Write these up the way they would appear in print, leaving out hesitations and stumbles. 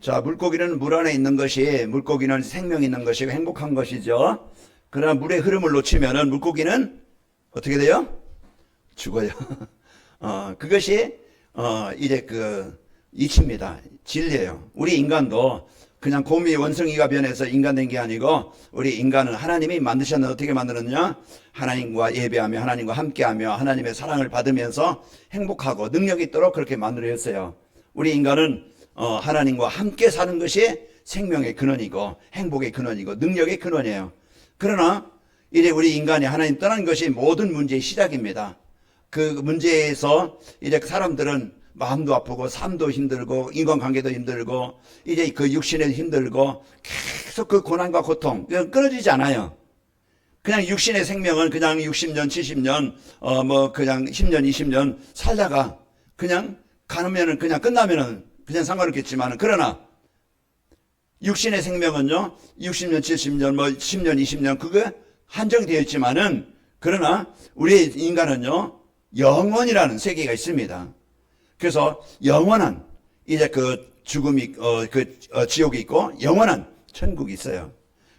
자, 물고기는 물 안에 있는 것이, 물고기는 생명이 있는 것이고 행복한 것이죠. 그러나 물의 흐름을 놓치면은 물고기는 어떻게 돼요? 죽어요. 그것이, 이제 이치입니다. 진리예요. 우리 인간도 그냥 곰이 원숭이가 변해서 인간 된 게 아니고, 우리 인간은 하나님이 만드셨는데 어떻게 만들었냐? 하나님과 예배하며, 하나님과 함께하며, 하나님의 사랑을 받으면서 행복하고 능력이 있도록 그렇게 만들어졌어요. 우리 인간은 하나님과 함께 사는 것이 생명의 근원이고 행복의 근원이고 능력의 근원이에요. 그러나 이제 우리 인간이 하나님 떠난 것이 모든 문제의 시작입니다. 그 문제에서 이제 사람들은 마음도 아프고 삶도 힘들고 인간관계도 힘들고 이제 그 육신에도 힘들고 계속 그 고난과 고통 끊어지지 않아요. 그냥 육신의 생명은 그냥 60년 70년 그냥 10년 20년 살다가 그냥 가면은 그냥 끝나면은 그냥 상관없겠지만, 그러나 육신의 생명은요 60년 70년 10년 20년 그게 한정되어 있지만은, 그러나 우리 인간은요 영원이라는 세계가 있습니다. 그래서 영원한 이제 그 죽음이 지옥이 있고 영원한 천국이 있어요.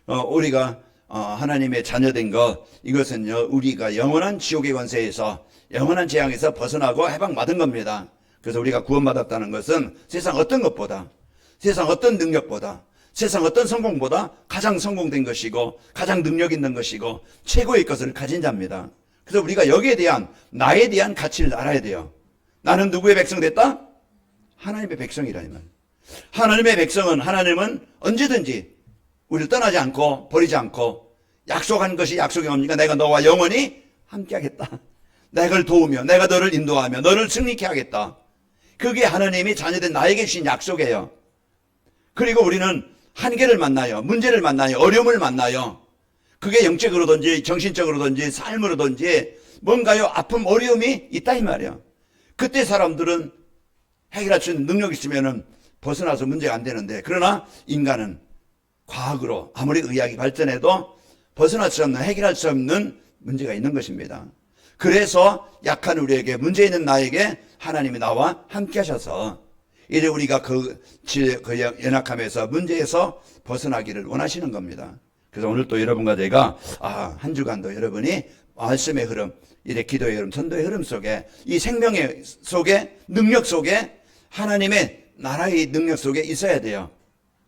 우리가 하나님의 자녀된 것, 이것은요 우리가 영원한 지옥의 권세에서 영원한 재앙에서 벗어나고 해방받은 겁니다. 그래서 우리가 구원받았다는 것은 세상 어떤 것보다, 세상 어떤 능력보다, 세상 어떤 성공보다 가장 성공된 것이고 가장 능력 있는 것이고 최고의 것을 가진 자입니다. 그래서 우리가 여기에 대한 나에 대한 가치를 알아야 돼요. 나는 누구의 백성 됐다? 하나님의 백성이라니만. 하나님의 백성은, 하나님은 언제든지 우리를 떠나지 않고 버리지 않고 약속한 것이 약속이 뭡니까? 내가 너와 영원히 함께 하겠다. 내가 널 도우며 내가 너를 인도하며 너를 승리케 하겠다. 그게 하나님이 자녀된 나에게 주신 약속이에요. 그리고 우리는 한계를 만나요. 문제를 만나요. 어려움을 만나요. 그게 영적으로든지 정신적으로든지 삶으로든지 뭔가요 아픔 어려움이 있다 이 말이에요. 그때 사람들은 해결할 수 있는 능력이 있으면은 벗어나서 문제가 안 되는데, 그러나 인간은 과학으로 아무리 의학이 발전해도 벗어날 수 없는, 해결할 수 없는 문제가 있는 것입니다. 그래서 약한 우리에게, 문제 있는 나에게 하나님이 나와 함께 하셔서 이제 우리가 그 연약함에서 문제에서 벗어나기를 원하시는 겁니다. 그래서 오늘 또 여러분과 제가 한 주간도 여러분이 말씀의 흐름, 이제 기도의 흐름, 전도의 흐름 속에, 이 생명의 속에, 능력 속에, 하나님의 나라의 능력 속에 있어야 돼요.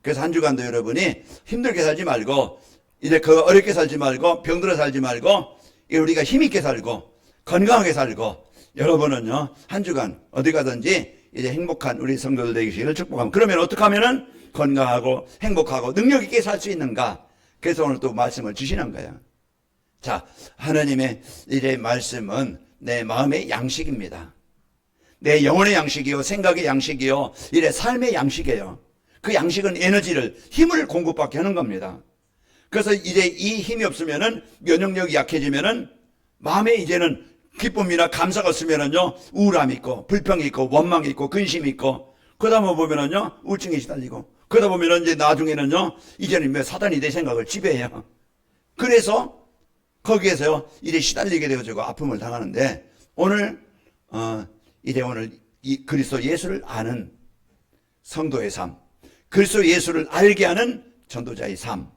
그래서 한 주간도 여러분이 힘들게 살지 말고, 이제 어렵게 살지 말고, 병들어 살지 말고, 우리가 힘있게 살고 건강하게 살고, 여러분은요 한 주간 어디 가든지 이제 행복한 우리 성도들 되시기를 축복합니다. 그러면 어떻게 하면은 건강하고 행복하고 능력 있게 살 수 있는가? 그래서 오늘 또 말씀을 주시는 거예요. 자, 하나님의 이제 말씀은 내 마음의 양식입니다. 내 영혼의 양식이요, 생각의 양식이요, 이래 삶의 양식이에요. 그 양식은 에너지를, 힘을 공급받게 하는 겁니다. 그래서 이제 이 힘이 없으면은, 면역력이 약해지면은 마음에 이제는 기쁨이나 감사가 없으면은요 우울함이 있고 불평이 있고 원망이 있고 근심이 있고, 그러다 보면은요 우울증에 시달리고, 그러다 보면은 이제 나중에는요 이제는 사단이 내 생각을 지배해요. 그래서 거기에서요 이제 시달리게 되어지고 아픔을 당하는데, 오늘 이제 오늘 이 그리스도 예수를 아는 성도의 삶, 그리스도 예수를 알게 하는 전도자의 삶.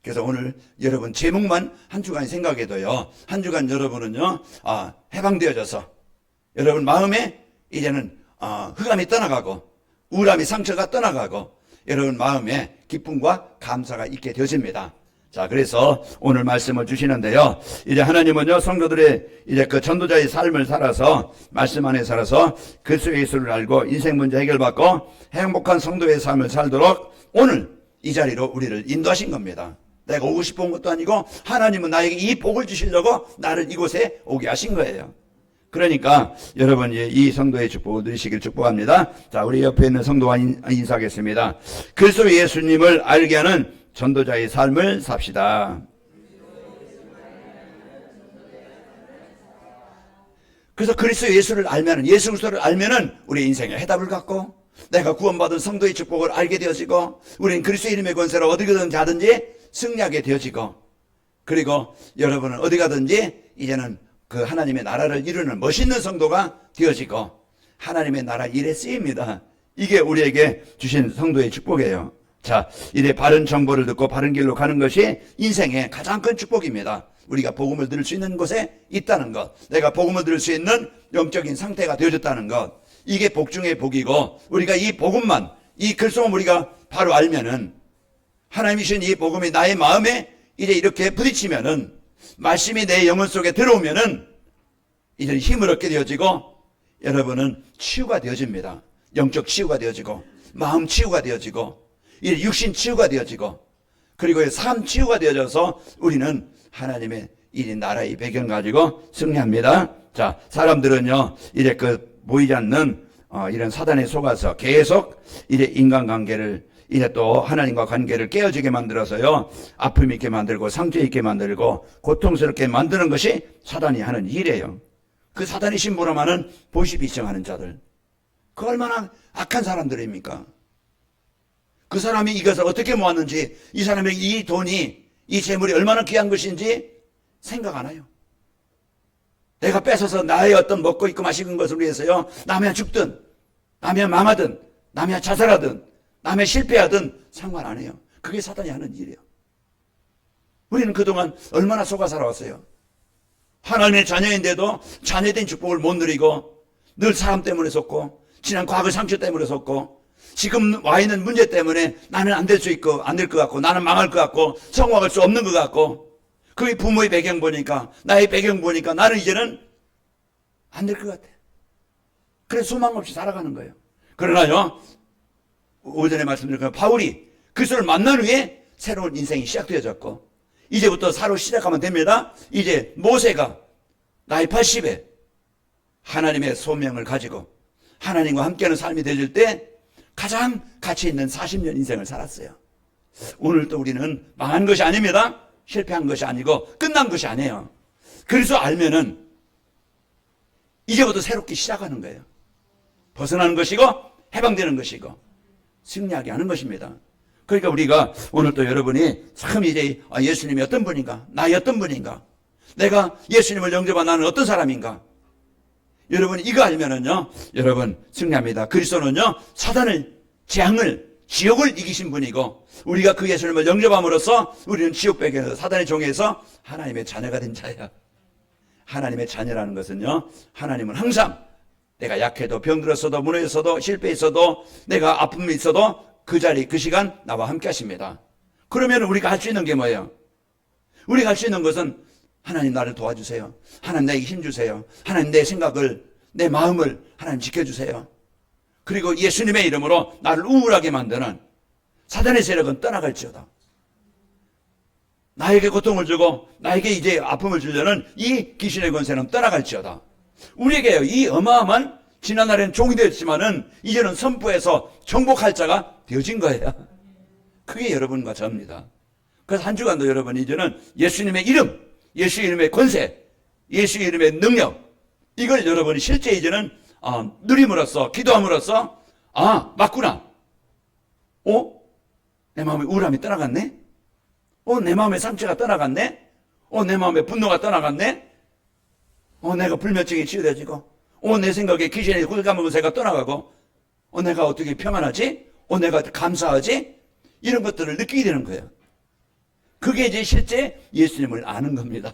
그래서 오늘 여러분 제목만 한 주간 생각해도요, 한 주간 여러분은요 해방되어져서 여러분 마음에 이제는 흑암이 떠나가고 우울함이, 상처가 떠나가고 여러분 마음에 기쁨과 감사가 있게 되어집니다. 자, 그래서 오늘 말씀을 주시는데요, 이제 하나님은요 성도들의 이제 그 전도자의 삶을 살아서, 말씀 안에 살아서 그리스도 예수를 알고 인생 문제 해결받고 행복한 성도의 삶을 살도록 오늘 이 자리로 우리를 인도하신 겁니다. 내가 오고 싶어 온 것도 아니고 하나님은 나에게 이 복을 주시려고 나를 이곳에 오게 하신 거예요. 그러니까 여러분 이 성도의 축복을 누리시길 축복합니다. 자, 우리 옆에 있는 성도와 인사하겠습니다. 그리스도 예수님을 알게 하는 전도자의 삶을 삽시다. 그래서 그리스도 예수를 알면은, 예수 그리스도를 알면은 우리 인생에 해답을 갖고 내가 구원받은 성도의 축복을 알게 되어지고, 우리는 그리스도 이름의 권세로 어디든지 하든지 승리하게 되어지고, 그리고 여러분은 어디 가든지 이제는 그 하나님의 나라를 이루는 멋있는 성도가 되어지고 하나님의 나라 일에 쓰입니다. 이게 우리에게 주신 성도의 축복이에요. 자, 이래 바른 정보를 듣고 바른 길로 가는 것이 인생의 가장 큰 축복입니다. 우리가 복음을 들을 수 있는 곳에 있다는 것, 내가 복음을 들을 수 있는 영적인 상태가 되어졌다는 것, 이게 복 중의 복이고, 우리가 이 복음만, 이 글송을 우리가 바로 알면은, 하나님이 주신 이 복음이 나의 마음에 이제 이렇게 부딪히면은, 말씀이 내 영혼 속에 들어오면은 이제 힘을 얻게 되어지고, 여러분은 치유가 되어집니다. 영적 치유가 되어지고, 마음 치유가 되어지고, 이제 육신 치유가 되어지고, 그리고 삶 치유가 되어져서 우리는 하나님의 이 나라의 배경 가지고 승리합니다. 자, 사람들은요 이제 보이지 않는 이런 사단에 속아서 계속 이제 인간관계를 이제 또 하나님과 관계를 깨어지게 만들어서요 아픔 있게 만들고 상처 있게 만들고 고통스럽게 만드는 것이 사단이 하는 일이에요. 그 사단이 심부름하는 보시비청하는 자들, 그 얼마나 악한 사람들입니까? 그 사람이 이것을 어떻게 모았는지, 이 사람에게 이 돈이, 이 재물이 얼마나 귀한 것인지 생각 안 해요. 내가 뺏어서 나의 어떤 먹고 있고 마시는 것을 위해서요 남이야 죽든 남이야 망하든 남이야 자살하든 남이야 실패하든 상관 안 해요. 그게 사단이 하는 일이에요. 우리는 그동안 얼마나 속아 살아왔어요. 하나님의 자녀인데도 자녀된 축복을 못 누리고 늘 사람 때문에 속고 지난 과거 상처 때문에 속고 지금 와 있는 문제 때문에 나는 안 될 수 있고 안 될 것 같고 나는 망할 것 같고 성공할 수 없는 것 같고, 그게 부모의 배경 보니까 나의 배경 보니까 나는 이제는 안 될 것 같아. 그래서 소망 없이 살아가는 거예요. 그러나요 오전에 말씀드린 바울이 그리스도를 만난 후에 새로운 인생이 시작되어졌고, 이제부터 새로 시작하면 됩니다. 이제 모세가 나이 80에 하나님의 소명을 가지고 하나님과 함께하는 삶이 되어질 때 가장 가치 있는 40년 인생을 살았어요. 오늘도 우리는 망한 것이 아닙니다. 실패한 것이 아니고 끝난 것이 아니에요. 그래서 알면은 이제부터 새롭게 시작하는 거예요. 벗어나는 것이고 해방되는 것이고 승리하게 하는 것입니다. 그러니까 우리가 오늘 또 여러분이 참 이제 예수님이 어떤 분인가, 나의 어떤 분인가, 내가 예수님을 영접한 나는 어떤 사람인가, 여러분 이거 알면은요 여러분 승리합니다. 그리스도는요 사단을, 재앙을, 지옥을 이기신 분이고, 우리가 그 예수님을 영접함으로써 우리는 지옥배경에서 사단의 종에서 하나님의 자녀가 된 자야. 하나님의 자녀라는 것은요 하나님은 항상 내가 약해도 병들었어도 무너졌어도 실패했어도 내가 아픔이 있어도 그 자리 그 시간 나와 함께 하십니다. 그러면 우리가 할 수 있는 게 뭐예요? 우리가 할 수 있는 것은 하나님 나를 도와주세요. 하나님 나에게 힘주세요. 하나님 내 생각을, 내 마음을 하나님 지켜주세요. 그리고 예수님의 이름으로 나를 우울하게 만드는 사단의 세력은 떠나갈지어다. 나에게 고통을 주고 나에게 이제 아픔을 주려는 이 귀신의 권세는 떠나갈지어다. 우리에게요 이 어마어마한, 지난날에는 종이 되었지만은 이제는 선포해서 정복할 자가 되어진 거예요. 그게 여러분과 저입니다. 그래서 한 주간도 여러분 이제는 예수님의 이름, 예수 이름의 권세, 예수 이름의 능력, 이걸 여러분이 실제 이제는 누림으로써, 기도함으로써 맞구나. 내 마음에 우울함이 떠나갔네. 내 마음에 상처가 떠나갔네. 내 마음에 분노가 떠나갔네. 내가 불면증이 치유되어지고, 내 생각에 귀신의 굴감은새가 떠나가고, 내가 어떻게 평안하지? 내가 감사하지? 이런 것들을 느끼게 되는 거예요. 그게 이제 실제 예수님을 아는 겁니다.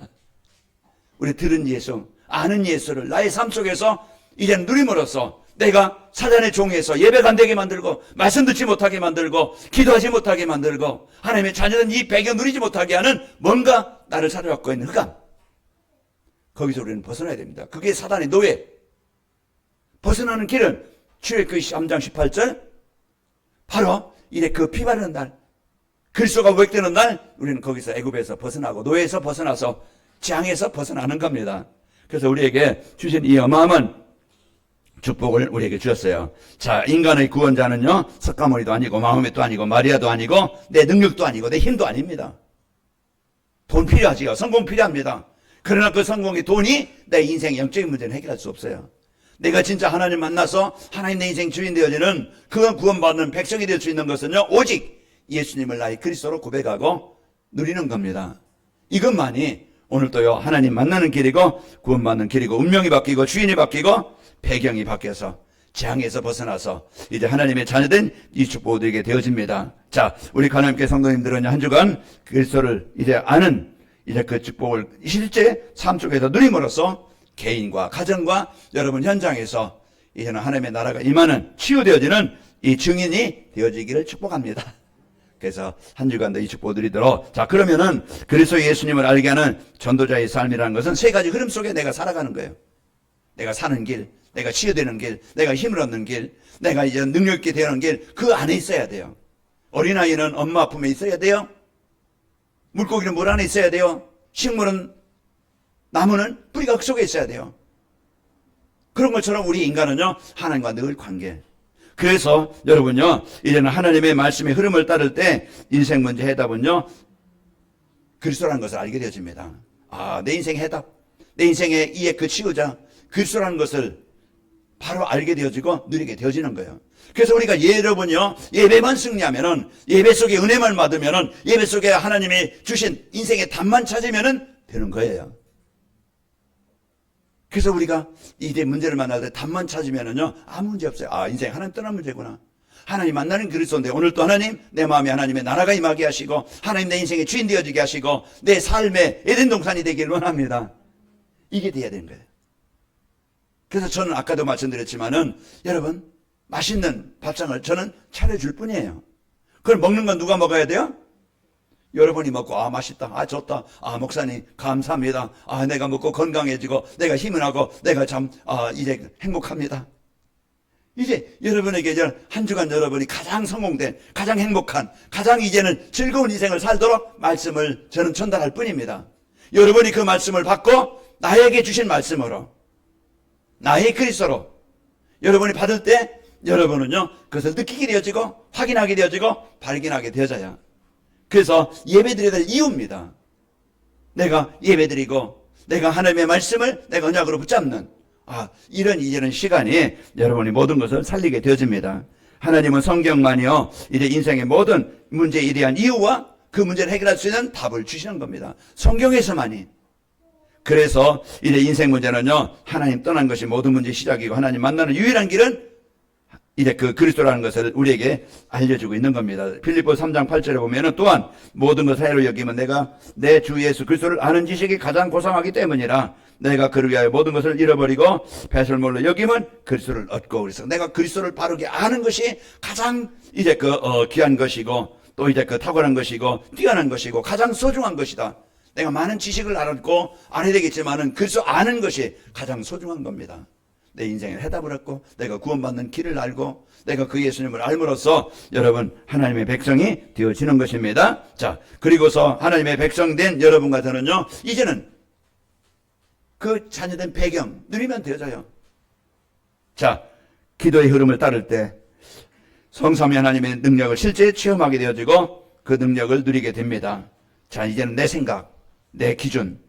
우리 들은 예수, 아는 예수를 나의 삶 속에서 이제 누림으로써 내가 사단의 종에서 예배가 안 되게 만들고 말씀 듣지 못하게 만들고 기도하지 못하게 만들고 하나님의 자녀는 이 배경 누리지 못하게 하는 뭔가 나를 사로잡고 있는 흑암, 거기서 우리는 벗어나야 됩니다. 그게 사단의 노예. 벗어나는 길은 출애굽기 3장 18절 바로 이래 그 피 바르는 날, 그리스도가 고백되는 날 우리는 거기서 애굽에서 벗어나고 노예에서 벗어나서 재앙에서 벗어나는 겁니다. 그래서 우리에게 주신 이 어마어마한 축복을 우리에게 주셨어요. 자, 인간의 구원자는요 석가모니도 아니고 마호메도 아니고 마리아도 아니고 내 능력도 아니고 내 힘도 아닙니다. 돈 필요하지요. 성공 필요합니다. 그러나 그 성공의 돈이 내 인생의 영적인 문제는 해결할 수 없어요. 내가 진짜 하나님 만나서 하나님 내 인생 주인 되어지는 그 구원받는 백성이 될 수 있는 것은요 오직 예수님을 나의 그리스도로 고백하고 누리는 겁니다. 이것만이 오늘도요 하나님 만나는 길이고 구원받는 길이고 운명이 바뀌고 주인이 바뀌고 배경이 바뀌어서 재앙에서 벗어나서 이제 하나님의 자녀된 이 축복을 누리게 되어집니다. 자, 우리 하나님께 성도님들은 한 주간 그리스도를 이제 아는 이제 그 축복을 실제 삶 속에서 누림으로써 개인과 가정과 여러분 현장에서 이제는 하나님의 나라가 임하는 치유되어지는 이 증인이 되어지기를 축복합니다. 그래서 한 주간도 이 축복을 누리도록. 자, 그러면은 그리스도 예수님을 알게 하는 전도자의 삶이라는 것은 세 가지 흐름 속에 내가 살아가는 거예요. 내가 사는 길, 내가 치유되는 길, 내가 힘을 얻는 길, 내가 이제 능력 있게 되는 길, 그 안에 있어야 돼요. 어린아이는 엄마 품에 있어야 돼요. 물고기는 물 안에 있어야 돼요. 식물은, 나무는 뿌리가 그 속에 있어야 돼요. 그런 것처럼 우리 인간은요, 하나님과 늘 관계. 그래서 여러분요, 이제는 하나님의 말씀의 흐름을 따를 때 인생 문제 해답은요, 그리스도라는 것을 알게 되어집니다. 아, 내 인생의 해답, 내 인생의 이의 그 치유자, 그리스도라는 것을 바로 알게 되어지고 누리게 되어지는 거예요. 그래서 우리가 여러분요, 예배만 승리하면은, 예배 속에 은혜만 받으면은, 예배 속에 하나님이 주신 인생의 답만 찾으면은 되는 거예요. 그래서 우리가 이제 문제를 만날 때 답만 찾으면은요, 아무 문제 없어요. 아, 인생 하나님 떠난 문제구나. 하나님 만나는 그리스도인데 오늘 또 하나님 내 마음에 하나님의 나라가 임하게 하시고 하나님 내 인생의 주인 되어지게 하시고 내 삶의 에덴 동산이 되길 원합니다. 이게 돼야 되는 거예요. 그래서 저는 아까도 말씀드렸지만은 여러분 맛있는 밥상을 저는 차려줄 뿐이에요. 그걸 먹는 건 누가 먹어야 돼요? 여러분이 먹고 아 맛있다, 아 좋다, 아 목사님 감사합니다, 아 내가 먹고 건강해지고 내가 힘을 하고 내가 참 이제 행복합니다. 이제 여러분에게 이제 한 주간 여러분이 가장 성공된, 가장 행복한, 가장 이제는 즐거운 인생을 살도록 말씀을 저는 전달할 뿐입니다. 여러분이 그 말씀을 받고 나에게 주신 말씀으로 나의 그리스도로 여러분이 받을 때 여러분은요 그것을 느끼게 되어지고 확인하게 되어지고 발견하게 되어져요. 그래서 예배드려야 될 이유입니다. 내가 예배드리고 내가 하나님의 말씀을 내가 언약으로 붙잡는 이런 이제는 시간이 여러분이 모든 것을 살리게 되어집니다. 하나님은 성경만이요 이제 인생의 모든 문제에 대한 이유와 그 문제를 해결할 수 있는 답을 주시는 겁니다. 성경에서만이. 그래서 이제 인생 문제는요 하나님 떠난 것이 모든 문제의 시작이고 하나님 만나는 유일한 길은 이제 그 그리스도라는 것을 우리에게 알려주고 있는 겁니다. 빌립보 3장 8절에 보면은 또한 모든 것을 해로 여기면 내가 내 주 예수 그리스도를 아는 지식이 가장 고상하기 때문이라 내가 그를 위하여 모든 것을 잃어버리고 배설물로 여기면 그리스도를 얻고 그래서 내가 그리스도를 바르게 아는 것이 가장 이제 귀한 것이고 또 이제 탁월한 것이고 뛰어난 것이고 가장 소중한 것이다. 내가 많은 지식을 알았고 알아야 되겠지만은 그리스도 아는 것이 가장 소중한 겁니다. 내 인생의 해답을 얻고 내가 구원받는 길을 알고 내가 그 예수님을 알므로써 여러분 하나님의 백성이 되어지는 것입니다. 자, 그리고서 하나님의 백성된 여러분과 저는요 이제는 그 자녀된 배경 누리면 되어져요. 자, 기도의 흐름을 따를 때 성삼위 하나님의 능력을 실제 체험하게 되어지고 그 능력을 누리게 됩니다. 자, 이제는 내 생각, 내 기준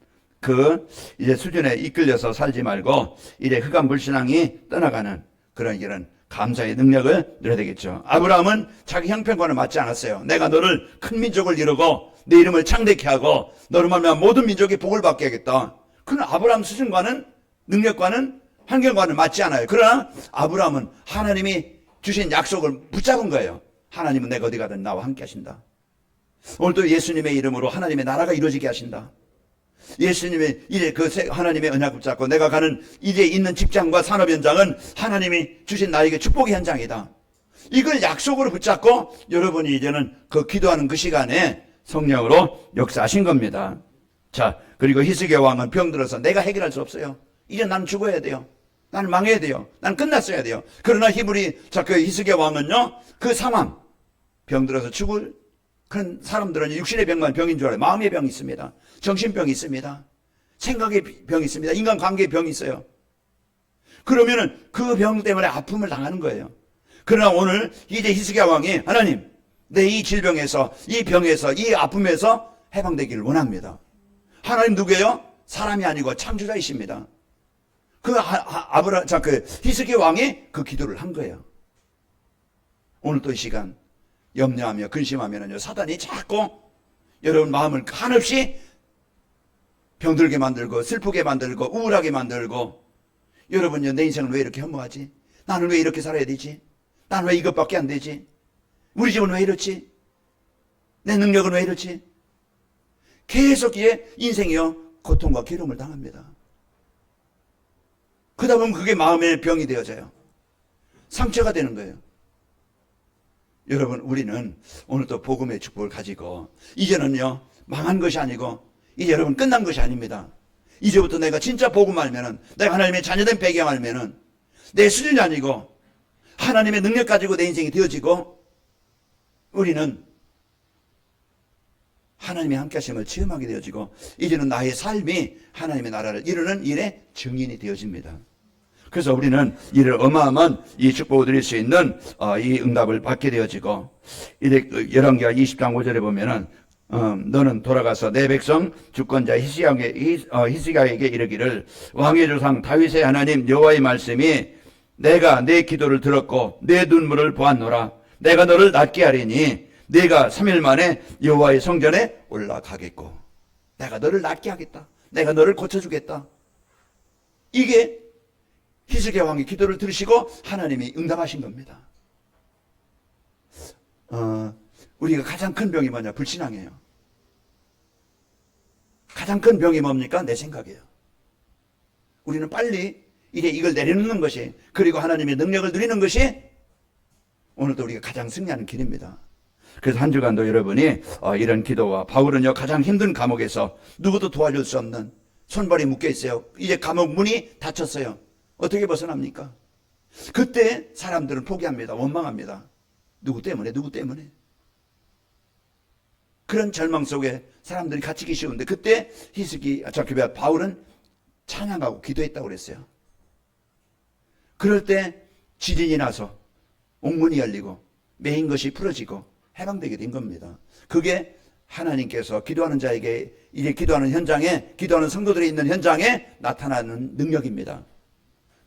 이제 수준에 이끌려서 살지 말고 이제 흑암 불신앙이 떠나가는 그런 이런 감사의 능력을 누려야 되겠죠. 아브라함은 자기 형편과는 맞지 않았어요. 내가 너를 큰 민족을 이루고 내 이름을 창대케 하고 너를 말미암아 모든 민족이 복을 받게 하겠다. 그는 아브라함 수준과는 능력과는 환경과는 맞지 않아요. 그러나 아브라함은 하나님이 주신 약속을 붙잡은 거예요. 하나님은 내가 어디 가든 나와 함께 하신다. 오늘도 예수님의 이름으로 하나님의 나라가 이루어지게 하신다. 예수님의 이제 하나님의 언약을 붙잡고 내가 가는 이제 있는 직장과 산업 현장은 하나님이 주신 나에게 축복의 현장이다. 이걸 약속으로 붙잡고 여러분이 이제는 그 기도하는 그 시간에 성령으로 역사하신 겁니다. 자, 그리고 히스기야 왕은 병들어서 내가 해결할 수 없어요. 이제 나는 죽어야 돼요. 나는 망해야 돼요. 나는 끝났어야 돼요. 그러나 그 히스기야 왕은요 그 상황 병들어서 죽을 그런 사람들은 육신의 병만 병인 줄 알아요. 마음의 병이 있습니다. 정신병이 있습니다. 생각의 병이 있습니다. 인간관계의 병이 있어요. 그러면은 그 병 때문에 아픔을 당하는 거예요. 그러나 오늘 이제 히스기야 왕이 하나님 내 이 질병에서 이 병에서 이 아픔에서 해방되기를 원합니다. 하나님 누구예요? 사람이 아니고 창조자이십니다. 그 히스기야 왕이 그 기도를 한 거예요. 오늘 또 이 시간 염려하며 근심하면은요 사단이 자꾸 여러분 마음을 한없이 병들게 만들고 슬프게 만들고 우울하게 만들고 여러분요 내 인생을 왜 이렇게 허무하지? 나는 왜 이렇게 살아야 되지? 나는 왜 이것밖에 안 되지? 우리 집은 왜 이렇지? 내 능력은 왜 이렇지? 계속 이제 인생이요 고통과 괴로움을 당합니다. 그러다 보면 그게 마음의 병이 되어져요. 상처가 되는 거예요. 여러분, 우리는 오늘 또 복음의 축복을 가지고 이제는요 망한 것이 아니고 이제 여러분 끝난 것이 아닙니다. 이제부터 내가 진짜 복음 알면은, 내가 하나님의 자녀된 배경 알면은 내 수준이 아니고 하나님의 능력 가지고 내 인생이 되어지고, 우리는 하나님의 함께 하심을 체험하게 되어지고, 이제는 나의 삶이 하나님의 나라를 이루는 일의 증인이 되어집니다. 그래서 우리는 이를 어마어마한 이 축복을 드릴 수 있는 이 응답을 받게 되어지고, 이제 열왕기하 20장 5절에 보면은 너는 돌아가서 내 백성 주권자 히스기야에게 이르기를, 왕의 조상 다윗의 하나님 여호와의 말씀이 내가 내 기도를 들었고 내 눈물을 보았노라. 내가 너를 낫게 하리니 네가 3일 만에 여호와의 성전에 올라가겠고, 내가 너를 낫게 하겠다. 내가 너를 고쳐주겠다. 이게 히스기야 왕의 기도를 들으시고 하나님이 응답하신 겁니다. 우리가 가장 큰 병이 뭐냐? 불신앙이에요. 가장 큰 병이 뭡니까? 내 생각이에요. 우리는 빨리 이제 이걸 내려놓는 것이, 그리고 하나님의 능력을 누리는 것이 오늘도 우리가 가장 승리하는 길입니다. 그래서 한 주간도 여러분이 이런 기도와, 바울은요 가장 힘든 감옥에서 누구도 도와줄 수 없는, 손발이 묶여 있어요. 이제 감옥 문이 닫혔어요. 어떻게 벗어납니까? 그때 사람들은 포기합니다. 원망합니다. 누구 때문에? 누구 때문에? 그런 절망 속에 사람들이 갇히기 쉬운데, 그때 바울은 찬양하고 기도했다고 그랬어요. 그럴 때 지진이 나서 옥문이 열리고 매인 것이 풀어지고 해방되게 된 겁니다. 그게 하나님께서 기도하는 자에게, 이제 기도하는 현장에, 기도하는 성도들이 있는 현장에 나타나는 능력입니다.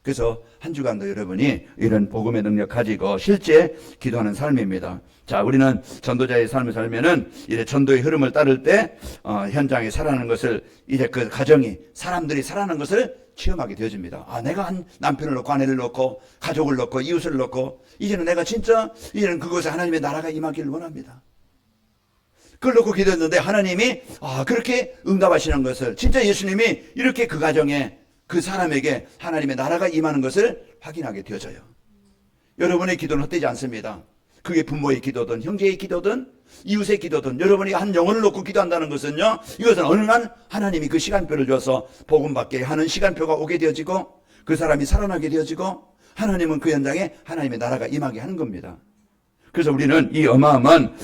그래서 한 주간도 여러분이 이런 복음의 능력 가지고 실제 기도하는 삶입니다. 자, 우리는 전도자의 삶을 살면은 이제 전도의 흐름을 따를 때 현장에 살아가는 것을, 이제 그 가정이, 사람들이 살아가는 것을 체험하게 되어집니다. 내가 한 남편을 놓고 아내를 놓고 가족을 놓고 이웃을 놓고 이제는 내가 진짜 이제는 그곳에 하나님의 나라가 임하기를 원합니다. 그걸 놓고 기도했는데 하나님이 그렇게 응답하시는 것을, 진짜 예수님이 이렇게 그 가정에, 그 사람에게 하나님의 나라가 임하는 것을 확인하게 되어져요. 여러분의 기도는 헛되지 않습니다. 그게 부모의 기도든 형제의 기도든 이웃의 기도든 여러분이 한 영혼을 놓고 기도한다는 것은요, 이것은 어느 날 하나님이 그 시간표를 줘서 복음 받게 하는 시간표가 오게 되어지고, 그 사람이 살아나게 되어지고, 하나님은 그 현장에 하나님의 나라가 임하게 하는 겁니다. 그래서 우리는 이 어마어마한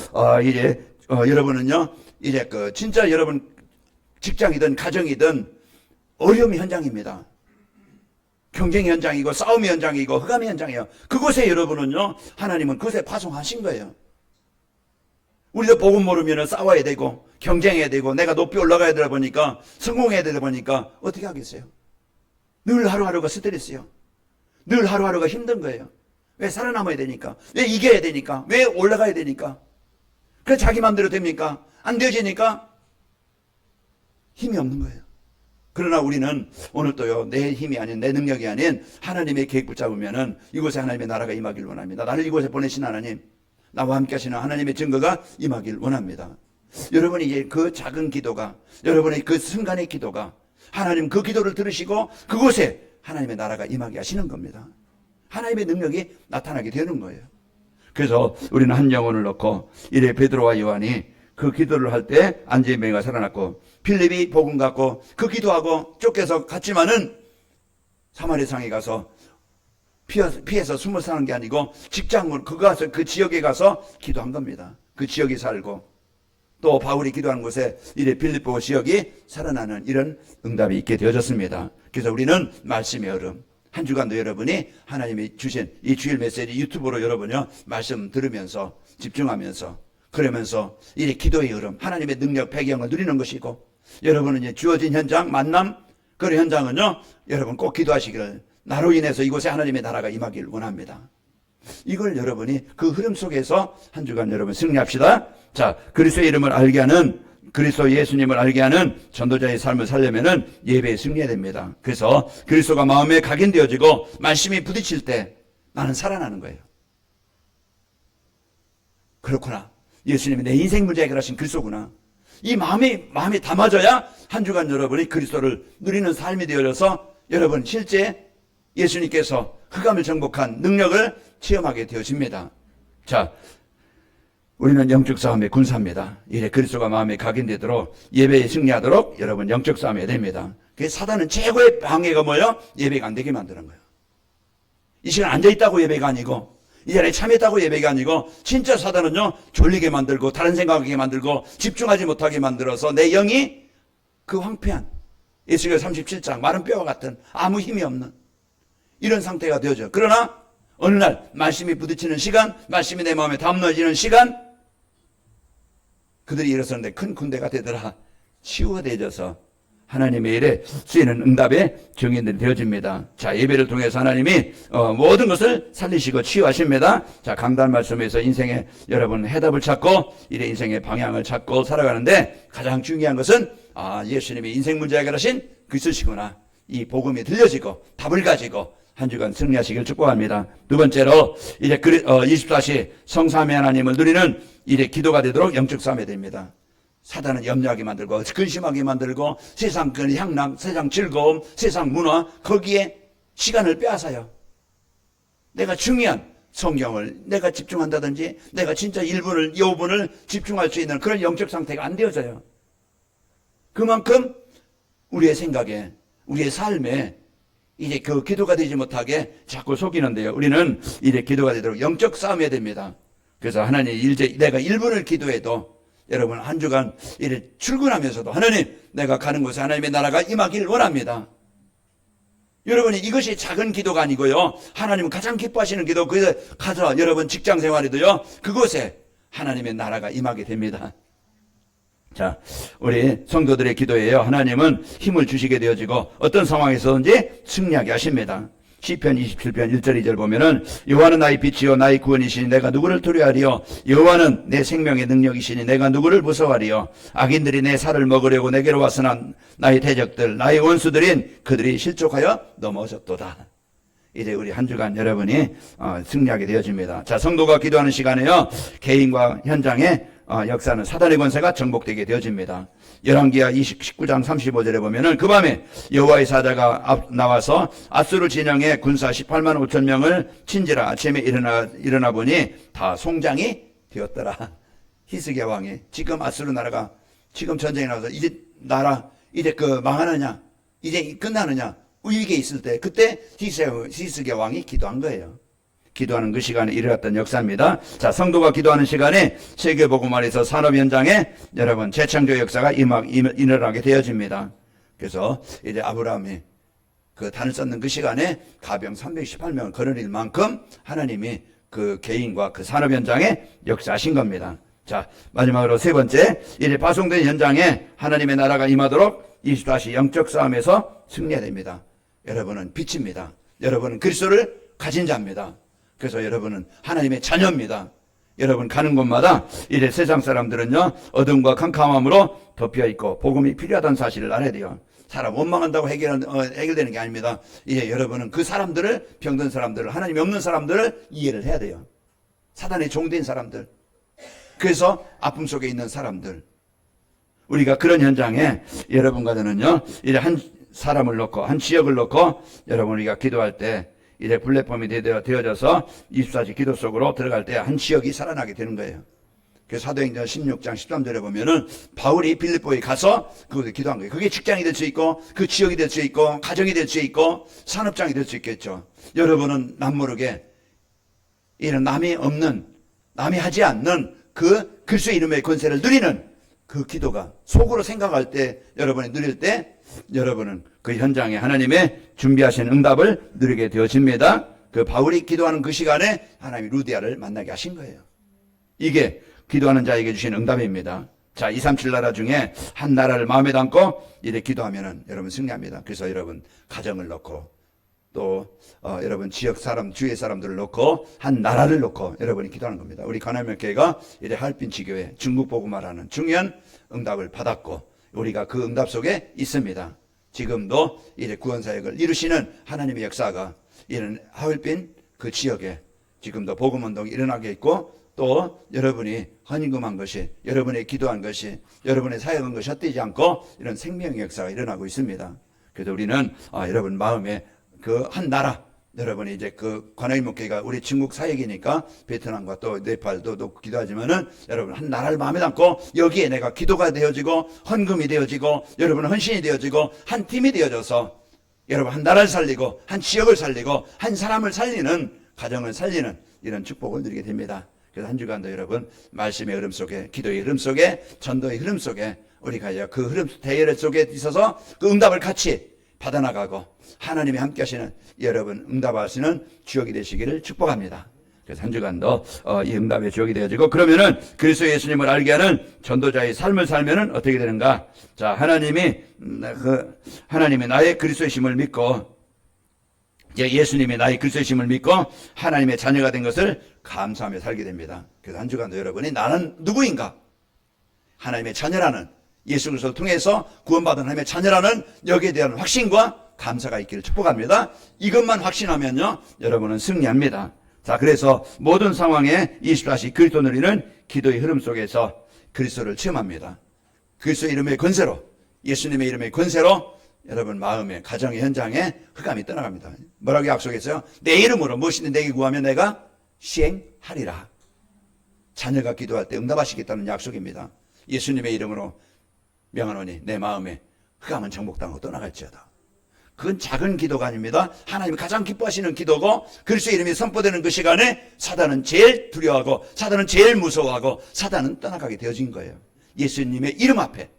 여러분은요 이제 진짜 여러분 직장이든 가정이든 어려움의 현장입니다. 경쟁의 현장이고 싸움의 현장이고 흑암의 현장이에요. 그곳에 여러분은요, 하나님은 그곳에 파송하신 거예요. 우리도 복음 모르면 싸워야 되고 경쟁해야 되고 내가 높이 올라가야 되다 보니까, 성공해야 되다 보니까 어떻게 하겠어요? 늘 하루하루가 스트레스요. 늘 하루하루가 힘든 거예요. 왜? 살아남아야 되니까. 왜? 이겨야 되니까. 왜? 올라가야 되니까. 그래서 자기 마음대로 됩니까? 안 되어지니까 힘이 없는 거예요. 그러나 우리는 오늘도요, 내 힘이 아닌, 내 능력이 아닌 하나님의 계획 붙잡으면은 이곳에 하나님의 나라가 임하길 원합니다. 나를 이곳에 보내신 하나님, 나와 함께 하시는 하나님의 증거가 임하길 원합니다. 여러분이 이제 그 작은 기도가, 여러분의 그 순간의 기도가 하나님 그 기도를 들으시고 그곳에 하나님의 나라가 임하게 하시는 겁니다. 하나님의 능력이 나타나게 되는 거예요. 그래서 우리는 한 영혼을 넣고, 이래 베드로와 요한이 그 기도를 할 때 안지의 맹이가 살아났고, 필립이 복음 갖고 그 기도하고 쫓겨서 갔지만은 사마리 상에 가서 피해서 숨어 사는 게 아니고 직장으로 그 지역에 가서 기도한 겁니다. 그 지역에 살고, 또 바울이 기도하는 곳에 이래 빌립보 지역이 살아나는 이런 응답이 있게 되어졌습니다. 그래서 우리는 말씀의 흐름, 한 주간도 여러분이 하나님이 주신 이 주일 메시지 유튜브로 여러분요 말씀 들으면서 집중하면서, 그러면서 이 기도의 흐름, 하나님의 능력 배경을 누리는 것이고, 여러분은 이제 주어진 현장, 만남, 그 현장은요 여러분 꼭 기도하시기를, 나로 인해서 이곳에 하나님의 나라가 임하기를 원합니다. 이걸 여러분이 그 흐름 속에서 한 주간 여러분 승리합시다. 자, 그리스도의 이름을 알게 하는, 그리스도 예수님을 알게 하는 전도자의 삶을 살려면은 예배에 승리해야 됩니다. 그래서 그리스도가 마음에 각인되어지고 말씀이 부딪힐 때 나는 살아나는 거예요. 그렇구나. 예수님이 내 인생 문제 해결하신 그리스도구나. 이 마음이 담아져야 한 주간 여러분이 그리스도를 누리는 삶이 되어져서 여러분 실제 예수님께서 흑암을 정복한 능력을 체험하게 되어집니다. 자, 우리는 영적 싸움의 군사입니다. 이래 그리스도가 마음에 각인되도록 예배에 승리하도록 여러분 영적 싸움해야 됩니다. 그래서 사단은 최고의 방해가 뭐예요? 예배가 안 되게 만드는 거예요. 이 시간 앉아있다고 예배가 아니고 이 자리에 참여했다고 예배가 아니고 진짜 사단은요 졸리게 만들고 다른 생각하게 만들고 집중하지 못하게 만들어서 내 영이 그 황폐한 에스겔 37장 마른 뼈와 같은 아무 힘이 없는 이런 상태가 되어져. 그러나 어느 날 말씀이 부딪히는 시간, 말씀이 내 마음에 담너지는 시간 그들이 일어서는데 큰 군대가 되더라. 치유되어져서 하나님의 일에 쓰이는 응답의 증인들이 되어집니다. 자, 예배를 통해서 하나님이 모든 것을 살리시고 치유하십니다. 자, 강단 말씀에서 인생의 여러분 해답을 찾고 이래 인생의 방향을 찾고 살아가는데 가장 중요한 것은 예수님이 인생 문제 해결하신 그리스도시구나. 이 복음이 들려지고 답을 가지고 한 주간 승리하시길 축복합니다. 두 번째로 이제 24시 성삼위 하나님을 누리는 이래 기도가 되도록 영적 싸움이 됩니다. 사단은 염려하게 만들고 근심하게 만들고 세상 향락, 세상 즐거움, 세상 문화 거기에 시간을 빼앗아요. 내가 중요한 성경을 내가 집중한다든지 내가 진짜 1분을 5분을 집중할 수 있는 그런 영적 상태가 안 되어져요. 그만큼 우리의 생각에 우리의 삶에 이제 그 기도가 되지 못하게 자꾸 속이는데요. 우리는 이제 기도가 되도록 영적 싸움해야 됩니다. 그래서 하나님 내가 1분을 기도해도 여러분 한 주간 이래 출근하면서도 하나님 내가 가는 곳에 하나님의 나라가 임하길 원합니다. 여러분이 이것이 작은 기도가 아니고요. 하나님은 가장 기뻐하시는 기도 그래서 가서 여러분 직장 생활에도요. 그곳에 하나님의 나라가 임하게 됩니다. 자, 우리 성도들의 기도예요. 하나님은 힘을 주시게 되어지고 어떤 상황에서든지 승리하게 하십니다. 시편 27편 1절 2절 보면은 여호와는 나의 빛이요 나의 구원이시니 내가 누구를 두려워하리요 여호와는 내 생명의 능력이시니 내가 누구를 무서워하리요 악인들이 내 살을 먹으려고 내게로 왔으나 나의 대적들 나의 원수들인 그들이 실족하여 넘어졌도다. 이제 우리 한 주간 여러분이 승리하게 되어집니다. 자, 성도가 기도하는 시간에요 개인과 현장의 역사는 사단의 권세가 정복되게 되어집니다. 열왕기하 19장 35절에 보면은 그 밤에 여호와의 사자가 나와서 앗수르 진영의 군사 18만 5천 명을 친지라 아침에 일어나 보니 다 송장이 되었더라. 히스기야 왕이 지금 앗수르 나라가 지금 전쟁이 나와서 이제 나라 이제 망하느냐 이제 끝나느냐 위기에 있을 때 그때 히스기야 왕이 기도한 거예요. 기도하는 그 시간에 일어났던 역사입니다. 자, 성도가 기도하는 시간에 세계복음화에서 산업 현장에 여러분 재창조 역사가 일어나게 되어집니다. 그래서 이제 아브라함이 그 단을 쌓는 그 시간에 가병 318명을 거느릴 만큼 하나님이 그 개인과 그 산업 현장에 역사하신 겁니다. 자, 마지막으로 세 번째, 이제 파송된 현장에 하나님의 나라가 임하도록 24시 영적 싸움에서 승리해야 됩니다. 여러분은 빛입니다. 여러분은 그리스도를 가진 자입니다. 그래서 여러분은 하나님의 자녀입니다. 여러분 가는 곳마다 이래 세상 사람들은요 어둠과 캄캄함으로 덮여있고 복음이 필요하다는 사실을 알아야 돼요. 사람 원망한다고 해결되는 게 아닙니다. 이제 여러분은 그 사람들을 병든 사람들을 하나님이 없는 사람들을 이해를 해야 돼요. 사단의 종된 사람들 그래서 아픔 속에 있는 사람들 우리가 그런 현장에 여러분과 저는요 이제 한 사람을 놓고 한 지역을 놓고 여러분 우리가 기도할 때 이제 플랫폼이 되어져서 24시 기도 속으로 들어갈 때 한 지역이 살아나게 되는 거예요. 그래서 사도행전 16장 13절에 보면은 바울이 빌립보에 가서 그곳에 기도한 거예요. 그게 직장이 될 수 있고 그 지역이 될 수 있고 가정이 될 수 있고 산업장이 될 수 있겠죠. 여러분은 남모르게 이런 남이 없는 남이 하지 않는 그 그리스도의 이름의 권세를 누리는 그 기도가 속으로 생각할 때 여러분이 누릴 때 여러분은 그 현장에 하나님의 준비하신 응답을 누리게 되어집니다. 그 바울이 기도하는 그 시간에 하나님이 루디아를 만나게 하신 거예요. 이게 기도하는 자에게 주신 응답입니다. 자, 237 나라 중에 한 나라를 마음에 담고 이렇게 기도하면은 여러분 승리합니다. 그래서 여러분 가정을 놓고 또 여러분 지역 사람 주위의 사람들을 놓고 한 나라를 놓고 여러분이 기도하는 겁니다. 우리 가나면교회가 이제 하얼빈 지교회 중국 복음화라는 중요한 응답을 받았고 우리가 그 응답 속에 있습니다. 지금도 이제 구원 사역을 이루시는 하나님의 역사가 이런 하얼빈 그 지역에 지금도 복음운동이 일어나게 있고 또 여러분이 헌금한 것이 여러분의 기도한 것이 여러분의 사역한 것이 헛되지 않고 이런 생명의 역사가 일어나고 있습니다. 그래서 우리는 여러분 마음에 그 한 나라 여러분이 이제 그 관아일 목회가 우리 중국 사역이니까 베트남과 또 네팔도 기도하지만은 여러분 한 나라를 마음에 담고 여기에 내가 기도가 되어지고 헌금이 되어지고 여러분 헌신이 되어지고 한 팀이 되어져서 여러분 한 나라를 살리고 한 지역을 살리고 한 사람을 살리는 가정을 살리는 이런 축복을 누리게 됩니다. 그래서 한 주간도 여러분 말씀의 흐름 속에 기도의 흐름 속에 전도의 흐름 속에 우리가 그 흐름 대열 속에 있어서 그 응답을 같이 받아나가고 하나님이 함께 하시는 여러분 응답하시는 주역이 되시기를 축복합니다. 그래서 한 주간도 이 응답의 주역이 되어지고 그러면은 그리스도 예수님을 알게 하는 전도자의 삶을 살면은 어떻게 되는가? 자, 하나님이 나의 그리스도의 심을 믿고 예수님이 나의 그리스도의 심을 믿고 하나님의 자녀가 된 것을 감사하며 살게 됩니다. 그래서 한 주간도 여러분이 나는 누구인가? 하나님의 자녀라는 예수 그리스도를 통해서 구원받은 하나님의 자녀라는 여기에 대한 확신과 감사가 있기를 축복합니다. 이것만 확신하면요 여러분은 승리합니다. 자, 그래서 모든 상황에 24시 그리스도 누리는 기도의 흐름 속에서 그리스도를 체험합니다. 그리스도의 이름의 권세로 예수님의 이름의 권세로 여러분 마음의 가정의 현장에 흑암이 떠나갑니다. 뭐라고 약속했어요? 내 이름으로 무엇이든 내게 구하면 내가 시행하리라. 자녀가 기도할 때 응답하시겠다는 약속입니다. 예수님의 이름으로 명하노니 내 마음에 흑암은 정복당하고 떠나갈지어다. 그건 작은 기도가 아닙니다. 하나님이 가장 기뻐하시는 기도고 그리스도의 이름이 선포되는 그 시간에 사단은 제일 두려워하고 사단은 제일 무서워하고 사단은 떠나가게 되어진 거예요. 예수님의 이름 앞에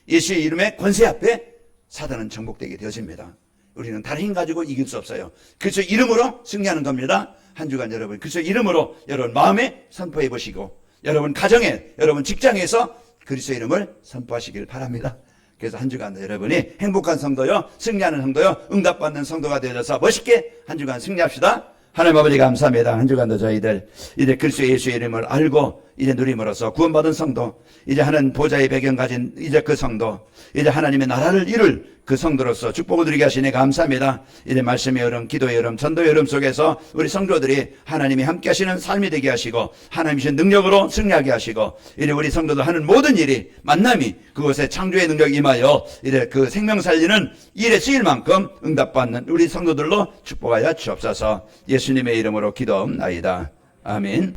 예수의 이름의 권세 앞에 사단은 정복되게 되어집니다. 우리는 다른 힘 가지고 이길 수 없어요. 그리스도 이름으로 승리하는 겁니다. 한 주간 여러분 그리스도 이름으로 여러분 마음에 선포해 보시고 여러분 가정에 여러분 직장에서 그리스도 이름을 선포하시길 바랍니다. 그래서 한 주간 여러분이 행복한 성도요 승리하는 성도요 응답받는 성도가 되어서 멋있게 한 주간 승리합시다. 하나님 아버지 감사합니다. 한 주간도 저희들 이제 그리스도 예수의 이름을 알고 이제 누림으로써 구원받은 성도 이제 하는 보좌의 배경 가진 이제 그 성도 이제 하나님의 나라를 이룰 그 성도로서 축복을 드리게 하시니 감사합니다. 이제 말씀의 흐름 기도의 흐름 전도의 흐름 속에서 우리 성도들이 하나님이 함께 하시는 삶이 되게 하시고 하나님이신 능력으로 승리하게 하시고 이제 우리 성도들 하는 모든 일이 만남이 그곳에 창조의 능력이 임하여 이제 그 생명 살리는 일에 쓰일 만큼 응답받는 우리 성도들로 축복하여 주옵소서. 예수님의 이름으로 기도하옵나이다. 아멘.